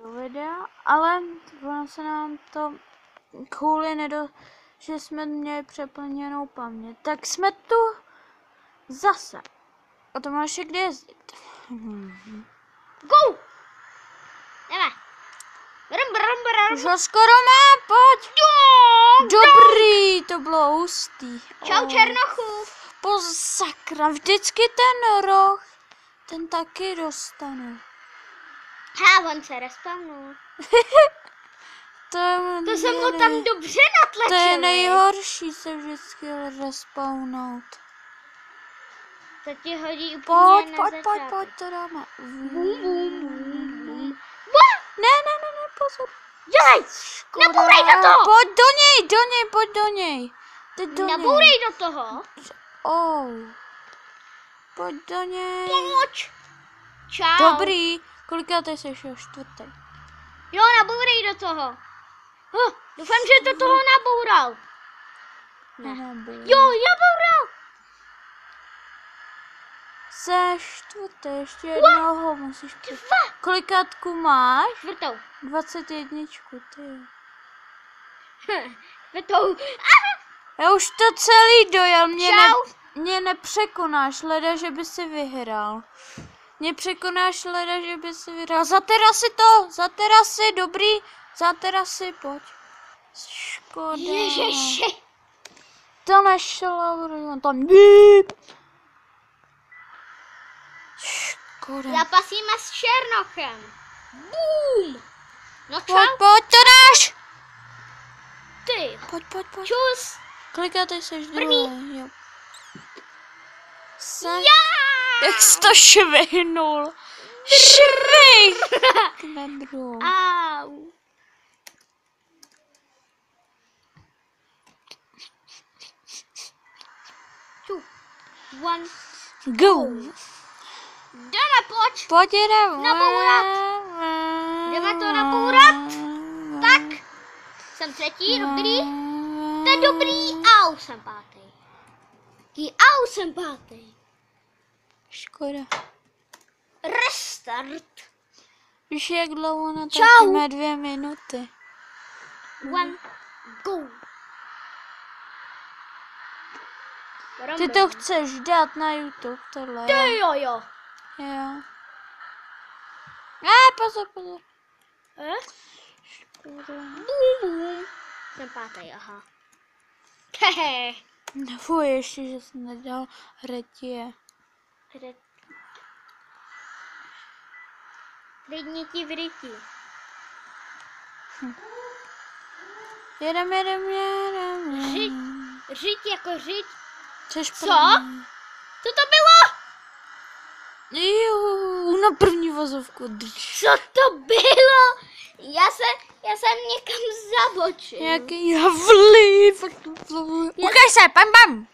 videa, ale ono se nám to kvůli že jsme měli přeplněnou paměť. Tak jsme tu zase. A to máš kde jezdit. Go! Jdeme. Brum. Už ho skoro má, pojď. Dobrý, to bylo hustý. Čau Černochu. Sakra, vždycky ten roh, ten taky dostanu. On se respawnul. To jsem ho tam dobře natlačil. To je nejhorší se vždycky respawnout. To ti hodí úplně na začátek. Pojď, to dáme. Bum. Ne, pozor. Dělej! Nabourej do toho! Pojď do něj, pojď do něj. Nabourej do toho. Pojď do něj. Pomoč. Čau. Dobrý. Kolikátej jsi ještě? Čtvrtý. Jo, nabourej do toho. Doufám, že to toho naboural. Ne. Jo, naboural. Ze čtvrté, ještě jednoho musíš přijít. Kolikátku máš? Čtvrtou. 21, ty. Čtvrtou. Já už to celý dojel, mě nepřekonáš, leda, že by si vyhrál. Mě překonáš, leda, že by si vyhrál. Za terasy, dobrý, za terasy, pojď. Škoda. Ježiši. To nešlo, tam bíp. Škoda. Zapasíme s Černochem. Bum. No čau. Pojď, to dáš. Ty. Pojď. Čus. Kolikátej seš První. Jo. Jak jsi to švihnul. Švih. Na druhou. Au. Two. One. Go. Jdeme, pojď. Pojď jdeme. Nabourat. Jdeme to nabourat. Tak. Jsem třetí, dobrý. To je dobrý. Au, jsem pátý. Au, jsem pátý. Škoda. Restart. Víš, jak dlouho natáčíme? 2 minuty. One. Go. Ty to chceš dát na YouTube, tohle. Ty jo. Jo. Pozor. Škoda. Bum. Jsem pátý, aha. Hehe. Fuj, ještě, že jsem nedal retie. Klidně ti v ryti. Jedem. Řiď jako řiď. Což Co? Co to bylo? Jo, na první vozovku. Co to bylo? Já jsem někam zabočil. Jaký havlí. Ukaž se, pam.